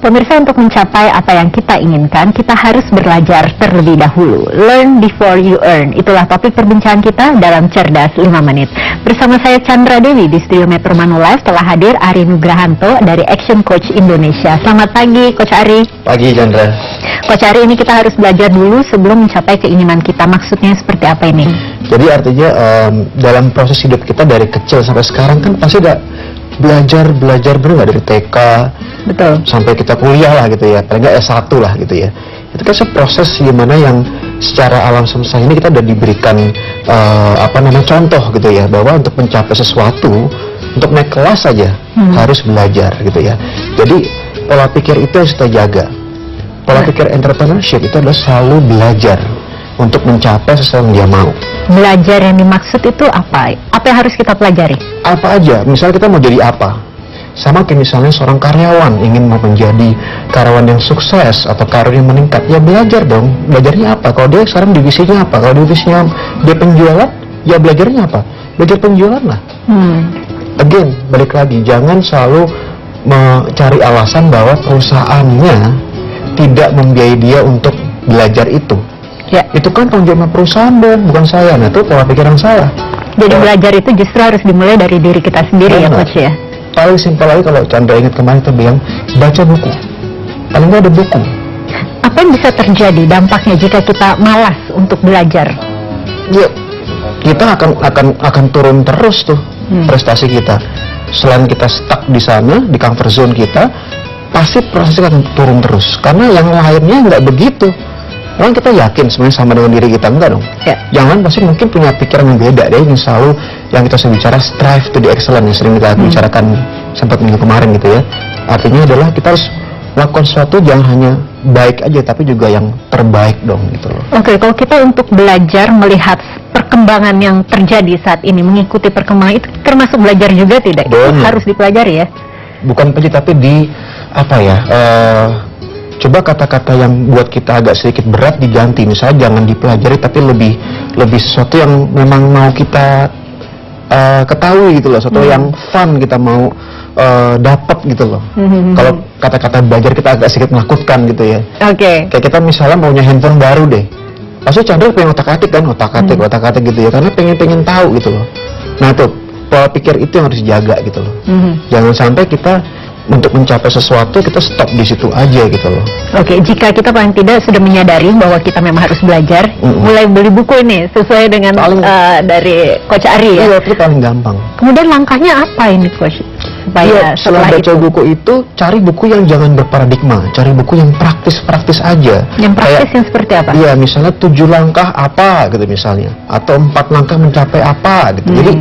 Pemirsa, untuk mencapai apa yang kita inginkan, kita harus belajar terlebih dahulu. Learn before you earn. Itulah topik perbincangan kita dalam Cerdas 5 Menit. Bersama saya Chandra Dewi di studio Metro Live telah hadir Ari Nugrahanto dari Action Coach Indonesia. Selamat pagi, Coach Ari. Pagi, Chandra. Coach Ari, ini kita harus belajar dulu sebelum mencapai keinginan kita. Maksudnya seperti apa ini? Jadi artinya dalam proses hidup kita dari kecil sampai sekarang kan pasti udah belajar bener nggak, dari TK Betul. sampai kita kuliah lah gitu ya, paling nggak S1 lah gitu ya. Itu kan proses gimana yang secara alam semesta ini kita udah diberikan contoh gitu ya, bahwa untuk mencapai sesuatu, untuk naik kelas saja harus belajar gitu ya. Jadi pola pikir itu harus kita jaga. Pola pikir entrepreneurship itu adalah selalu belajar untuk mencapai sesuatu yang dia mau. Belajar yang dimaksud itu apa? Apa yang harus kita pelajari? Apa aja, misalnya kita mau jadi apa? Sama kayak misalnya seorang karyawan ingin mau menjadi karyawan yang sukses atau karir yang meningkat, ya belajar dong. Belajarnya apa? Kalau dia sekarang divisinya apa? Kalau divisinya dia penjualan, ya belajarnya apa? Belajar penjualan lah. Again, balik lagi, jangan selalu mencari alasan bahwa perusahaannya tidak membiayai dia untuk belajar itu. Ya. Itu kan tanggung jawab perusahaan dong, bukan saya. Nah, itu pola pikiran saya. Jadi belajar itu justru harus dimulai dari diri kita sendiri. Benar. Ya, Coach ya. Paling simpel lagi, kalau Chandra ingat kemarin kita bilang baca buku. Paling nggak ada buku. Apa yang bisa terjadi dampaknya jika kita malas untuk belajar? Ya, kita akan turun terus tuh prestasi kita. Selain kita stuck di sana, di comfort zone kita, pasti prestasi akan turun terus. Karena yang lainnya nggak begitu. Orang kita yakin sebenarnya sama dengan diri kita, enggak dong? Ya. Yang lain pasti mungkin punya pikiran yang beda deh. Yang selalu yang kita sering bicara strive to the excellent, yang sering kita bicarakan sempat minggu kemarin gitu ya. Artinya adalah kita harus lakukan sesuatu jangan hanya baik aja, tapi juga yang terbaik dong gitu loh. Oke, kalau kita untuk belajar melihat perkembangan yang terjadi saat ini, mengikuti perkembangan itu termasuk belajar juga tidak? Itu harus dipelajari ya? Bukan pelajari, tapi coba kata-kata yang buat kita agak sedikit berat diganti. Misalnya jangan dipelajari, tapi lebih sesuatu yang memang mau kita ketahui gitu loh, sesuatu yang fun kita mau dapat gitu loh. Kalau kata-kata belajar kita agak sedikit menakutkan gitu ya. Oke. Kayak kita misalnya punya handphone baru deh, pasti Chandra pengen otak-atik kan, otak-atik gitu ya, karena pengen tahu gitu loh. Nah tuh pola pikir itu yang harus dijaga gitu loh. Jangan sampai kita untuk mencapai sesuatu kita stop di situ aja gitu loh. Oke, jika kita paling tidak sudah menyadari bahwa kita memang harus belajar, mulai beli buku ini sesuai dengan dari Coach Ari ya. Iya, itu paling gampang. Kemudian langkahnya apa ini, Coach? Supaya setelah baca buku itu, cari buku yang jangan berparadigma, cari buku yang praktis aja. Yang praktis yang seperti apa? Iya, misalnya 7 langkah apa gitu misalnya, atau 4 langkah mencapai apa gitu. Jadi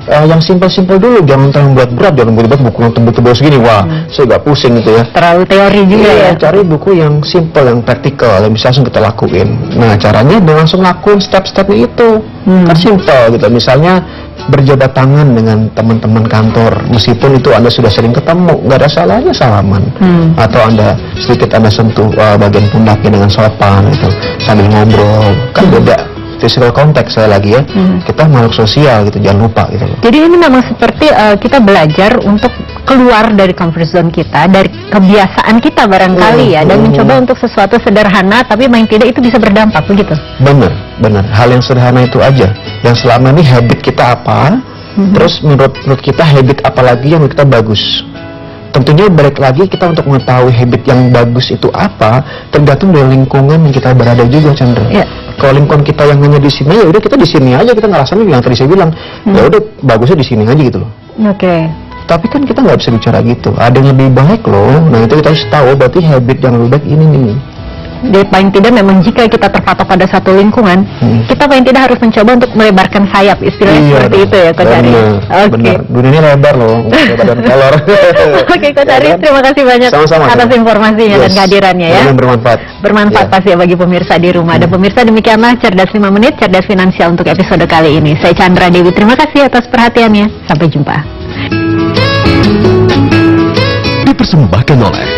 yang simpel-simpel dulu, jangan terlalu berat, jangan buat buku yang tebel-tebel segini, wah saya gak pusing gitu ya. Terlalu teori juga ya. Cari buku yang simple, yang praktikal, yang bisa langsung kita lakuin. Nah caranya langsung lakuin step-stepnya itu, kan simple gitu. Misalnya berjabat tangan dengan teman-teman kantor, meskipun itu Anda sudah sering ketemu, gak ada salahnya salaman. Atau Anda sentuh bagian pundaknya dengan sopan gitu, sambil ngobrol, kan beda. Physical contact saya lagi ya, kita makhluk sosial gitu, jangan lupa gitu loh. Jadi ini memang seperti kita belajar untuk keluar dari comfort zone kita, dari kebiasaan kita barangkali ya, dan mencoba untuk sesuatu sederhana, tapi main tidak itu bisa berdampak begitu. Benar. Hal yang sederhana itu aja. Yang selama ini habit kita apa, terus menurut kita habit apa lagi yang menurut kita bagus. Tentunya balik lagi kita untuk mengetahui habit yang bagus itu apa, tergantung dari lingkungan yang kita berada juga, Chandra. Ya. Kalau lingkungan kita yang hanya di sini, ya udah kita di sini aja, kita ngerasain yang tadi saya bilang, ya udah bagusnya di sini aja gitu loh. Oke. Tapi kan kita nggak bisa bicara gitu. Ada yang lebih baik loh. Nah itu kita harus tahu, berarti habit yang lebih baik ini nih. Jadi paling tidak memang jika kita terpatok pada satu lingkungan, kita paling tidak harus mencoba untuk melebarkan sayap, istilahnya seperti itu ya, Coach Ari. Oke. Dunia ini lebar loh, lebar dan kolor. Oke, Coach Ari, terima kasih banyak atas informasinya dan kehadirannya ya. Bermanfaat pasti ya bagi pemirsa di rumah. Dan pemirsa, demikianlah Cerdas 5 Menit, Cerdas Finansial untuk episode kali ini. Saya Chandra Dewi, terima kasih atas perhatiannya. Sampai jumpa. Dipersembahkan oleh